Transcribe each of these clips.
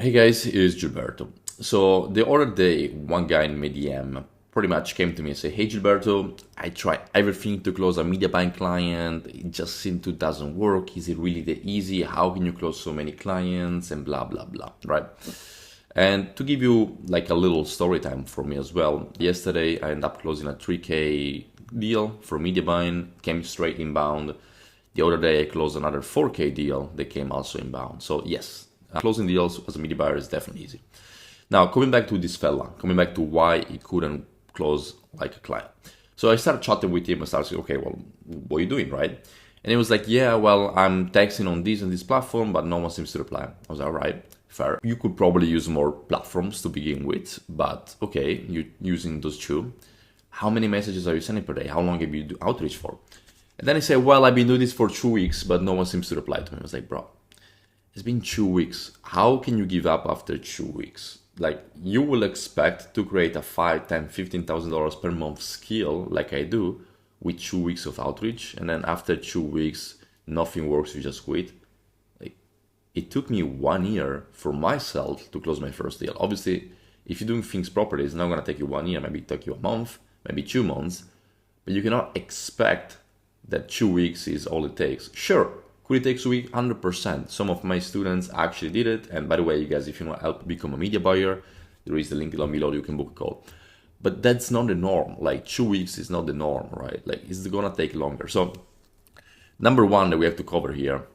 Hey guys, it's Gilberto. So the other day, one guy in my DM pretty much came to me and said, "Hey Gilberto, I tried everything to close a media buying client. It just seemed to doesn't work. Is it really that easy? How can you close so many clients?" And blah blah blah, right? And to give you like a little story time for me as well, yesterday I ended up closing a 3K deal for media buying, came straight inbound. The other day I closed another 4K deal that came also inbound. So yes, closing deals as a media buyer is definitely easy. Now, coming back to this fella, coming back to why he couldn't close like a client. So I started chatting with him and started saying, okay, well, what are you doing, right? And he was like, yeah, well, I'm texting on this and this platform, but no one seems to reply. I was like, all right, fair. You could probably use more platforms to begin with, but okay, you're using those two. How many messages are you sending per day? How long have you do outreach for? And then he said, well, I've been doing this for 2 weeks, but no one seems to reply to me. I was like, bro, it's been 2 weeks. How can you give up after 2 weeks? Like, you will expect to create a $5, $10, $15,000 per month skill like I do with 2 weeks of outreach. And then after 2 weeks, nothing works, you just quit. Like, it took me 1 year for myself to close my first deal. Obviously, if you're doing things properly, it's not going to take you 1 year, maybe it took you a month, maybe 2 months, but you cannot expect that 2 weeks is all it takes. Sure, could it take a week? 100%. Some of my students actually did it. And by the way, you guys, if you want to help become a media buyer, there is the link down below, you can book a call. But that's not the norm. Like 2 weeks is not the norm, right? Like it's gonna take longer. So number one that we have to cover here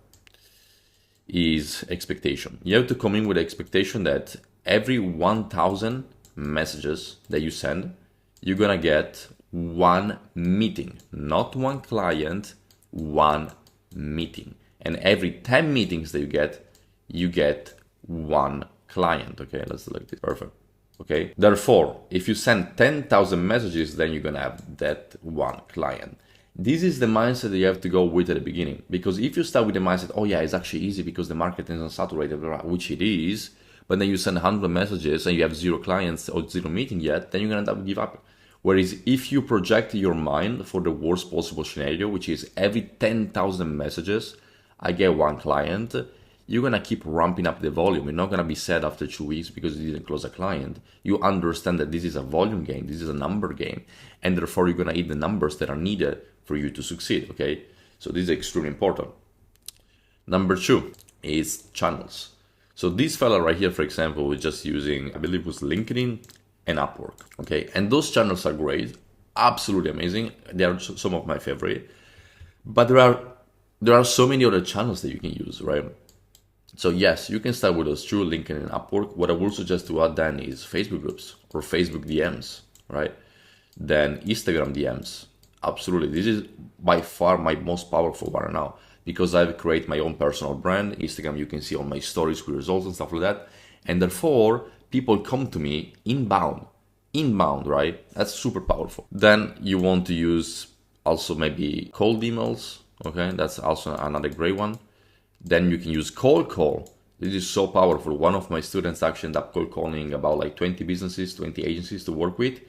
is expectation. You have to come in with the expectation that every 1,000 messages that you send, you're gonna get one meeting, not one client, one meeting. And every 10 meetings that you get one client. Okay, let's select this. Perfect. Okay, therefore, if you send 10,000 messages, then you're gonna have that one client. This is the mindset that you have to go with at the beginning. Because if you start with the mindset, oh yeah, it's actually easy because the market is unsaturated, which it is, but then you send 100 messages and you have 0 clients or 0 meeting yet, then you're gonna end up give up. Whereas if you project your mind for the worst possible scenario, which is every 10,000 messages, I get one client, you're gonna keep ramping up the volume. You're not gonna be sad after 2 weeks because you didn't close a client. You understand that this is a volume game, this is a number game, and therefore you're gonna hit the numbers that are needed for you to succeed, okay? So this is extremely important. Number 2 is channels. So this fella right here, for example, was just using, I believe it was LinkedIn and Upwork, okay? And those channels are great, absolutely amazing. They are some of my favorite, but there are so many other channels that you can use, right? So yes, you can start with those two, LinkedIn and Upwork. What I would suggest to add then is Facebook groups or Facebook DMs, right? Then Instagram DMs, absolutely. This is by far my most powerful one right now because I've created my own personal brand. Instagram, you can see all my stories with results and stuff like that. And therefore, people come to me inbound, right? That's super powerful. Then you want to use also maybe cold emails. Okay, that's also another great one. Then you can use cold call. This is so powerful. One of my students actually ended up cold calling about like 20 businesses, 20 agencies to work with.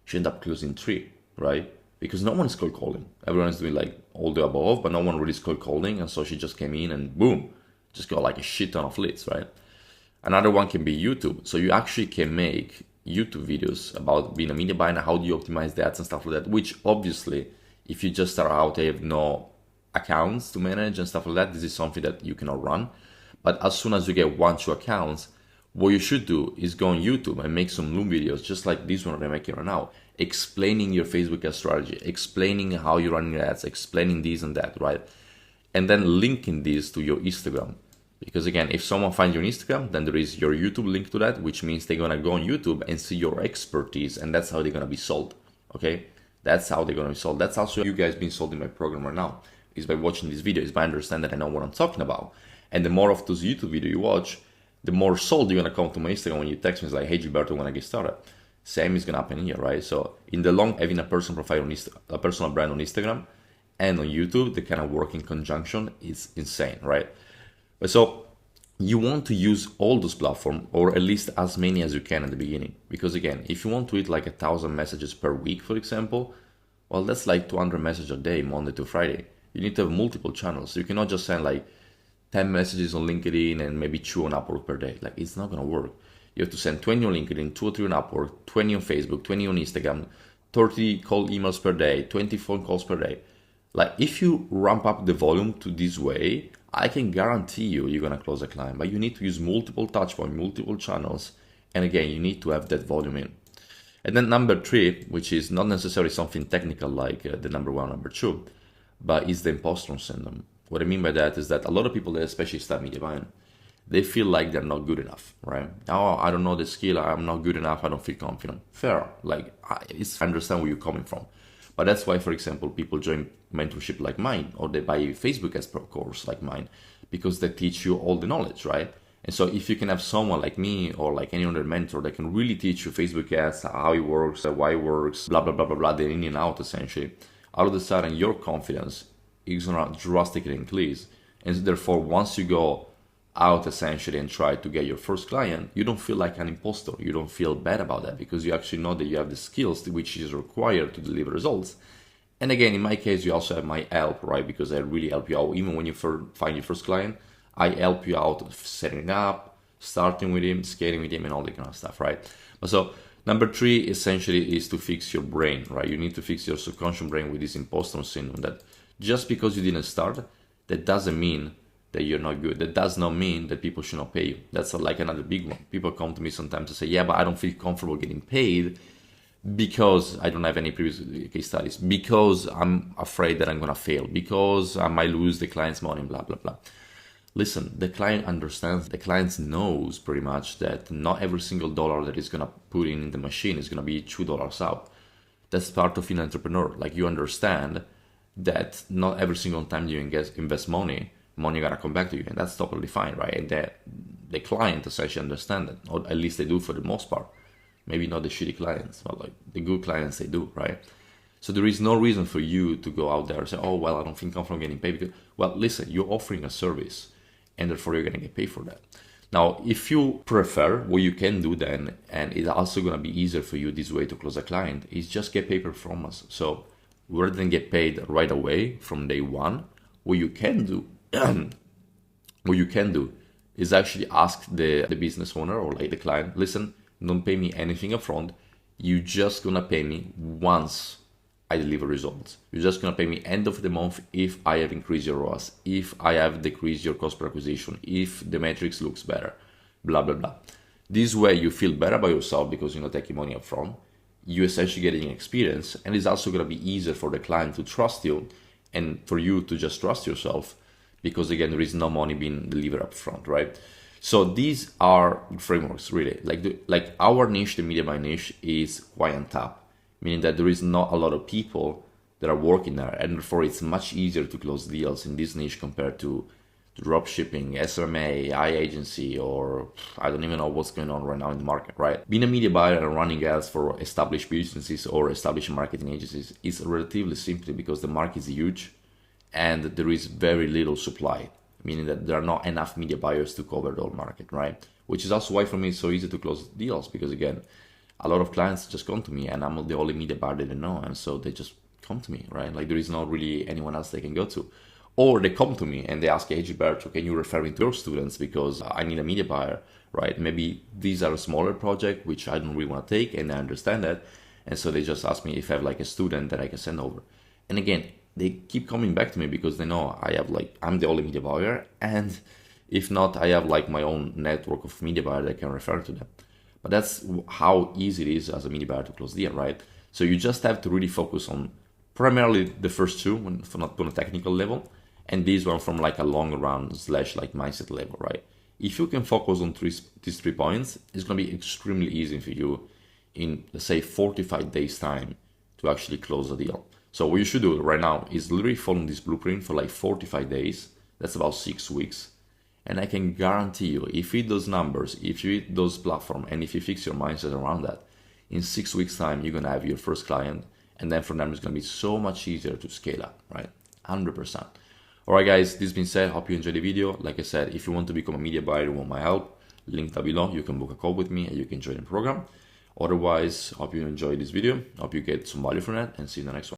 She ended up closing 3, right? Because no one is cold calling. Everyone's doing like all the above, but no one really is cold calling. And so she just came in and boom, just got like a shit ton of leads, right? Another one can be YouTube. So you actually can make YouTube videos about being a media buyer and how do you optimize the ads and stuff like that, which obviously, if you just start out, you have no accounts to manage and stuff like that, this is something that you cannot run. But as soon as you get 1-2 accounts, what you should do is go on YouTube and make some Loom videos, just like this one that I'm making right now, explaining your Facebook ad strategy, explaining how you're running ads, explaining this and that, right? And then linking this to your Instagram. Because again, if someone finds you on Instagram, then there is your YouTube link to that, which means they're gonna go on YouTube and see your expertise, and that's how they're gonna be sold, okay? That's how they're gonna be sold. That's also you guys being sold in my program right now, is by watching these videos, by understanding that I know what I'm talking about. And the more of those YouTube videos you watch, the more sold you're gonna come to my Instagram when you text me, it's like, hey Gilberto, when I get started. Same is gonna happen here, right? So in the long, having a personal profile on a personal brand on Instagram and on YouTube, they kind of work in conjunction is insane, right? But so you want to use all those platforms, or at least as many as you can at the beginning. Because again, if you want to hit like 1,000 messages per week, for example, well, that's like 200 messages a day, Monday to Friday. You need to have multiple channels. You cannot just send like 10 messages on LinkedIn and maybe 2 on Upwork per day. Like, it's not gonna work. You have to send 20 on LinkedIn, 2 or 3 on Upwork, 20 on Facebook, 20 on Instagram, 30 cold emails per day, 20 phone calls per day. Like, if you ramp up the volume to this way, I can guarantee you're gonna close a client. But you need to use multiple touch points, multiple channels, and again, you need to have that volume in. And then number 3, which is not necessarily something technical like the number 1, number 2, but is the imposter syndrome. What I mean by that is that a lot of people that especially start media buying, they feel like they're not good enough, right? Oh, I don't know the skill, I'm not good enough, I don't feel confident. Fair, like, I understand where you're coming from. But that's why, for example, people join mentorship like mine, or they buy Facebook as pro course like mine, because they teach you all the knowledge, right? And so if you can have someone like me or like any other mentor that can really teach you Facebook ads, how it works, why it works, blah, blah, blah, blah, blah, the in and out essentially, all of a sudden your confidence is going to drastically increase. And therefore, once you go out essentially and try to get your first client, you don't feel like an imposter. You don't feel bad about that because you actually know that you have the skills which is required to deliver results. And again, in my case, you also have my help, right? Because I really help you out. Even when you find your first client, I help you out setting up, starting with him, scaling with him, and all that kind of stuff, right? So number 3 essentially is to fix your brain, right? You need to fix your subconscious brain with this imposter syndrome that just because you didn't start, that doesn't mean that you're not good. That does not mean that people should not pay you. That's like another big one. People come to me sometimes to say, yeah, but I don't feel comfortable getting paid because I don't have any previous case studies, because I'm afraid that I'm going to fail, because I might lose the client's money, blah, blah, blah. Listen, the client understands, the client knows pretty much that not every single dollar that is going to put in the machine is going to be $2 out. That's part of being an entrepreneur. Like, you understand that not every single time you invest money gonna come back to you, and that's totally fine, right? And that the client essentially understand that, or at least they do for the most part. Maybe not the shitty clients, but like the good clients, they do, right? So there is no reason for you to go out there and say, oh, well, I don't think I'm from getting paid. Because, well, listen, you're offering a service, and therefore you're gonna get paid for that. Now, if you prefer, what you can do then, and it's also gonna be easier for you this way to close a client, is just get paper from us. So rather than get paid right away from day one, what you can do is actually ask the business owner or like the client, listen, don't pay me anything upfront. You're just gonna pay me once I deliver results. You're just gonna pay me end of the month if I have increased your ROAS, if I have decreased your cost per acquisition, if the metrics looks better, blah, blah, blah. This way you feel better about yourself because you're not taking money upfront. You essentially getting experience, and it's also gonna be easier for the client to trust you and for you to just trust yourself, because again, there is no money being delivered up front, right? So these are frameworks, really. Like our niche, the media buy niche, is quite untapped, meaning that there is not a lot of people that are working there, and therefore it's much easier to close deals in this niche compared to dropshipping, SMA, agency, or I don't even know what's going on right now in the market, right? Being a media buyer and running ads for established businesses or established marketing agencies is relatively simple because the market is huge, and there is very little supply, meaning that there are not enough media buyers to cover the whole market, right? Which is also why for me it's so easy to close deals, because again, a lot of clients just come to me and I'm the only media buyer they know, and so they just come to me, right? Like, there is not really anyone else they can go to. Or they come to me and they ask, hey Gilberto, can you refer me to your students because I need a media buyer, right? Maybe these are a smaller project which I don't really want to take, and I understand that, and so they just ask me if I have like a student that I can send over. And again, they keep coming back to me because they know I'm the only media buyer, and if not, I have like my own network of media buyers that can refer to them. But that's how easy it is as a media buyer to close deal, right? So you just have to really focus on primarily the first two, for not on a technical level, and this one from like a long run / like mindset level, right? If you can focus on these 3 points, it's gonna be extremely easy for you in, let's say, 45 days time to actually close a deal. So what you should do right now is literally follow this blueprint for like 45 days. That's about 6 weeks. And I can guarantee you, if you hit those numbers, if you hit those platforms, and if you fix your mindset around that, in 6 weeks time, you're gonna have your first client. And then from them, it's gonna be so much easier to scale up, right? 100%. All right, guys, this being said, hope you enjoyed the video. Like I said, if you want to become a media buyer and want my help, link down below. You can book a call with me and you can join the program. Otherwise, hope you enjoyed this video. Hope you get some value from it, and see you in the next one.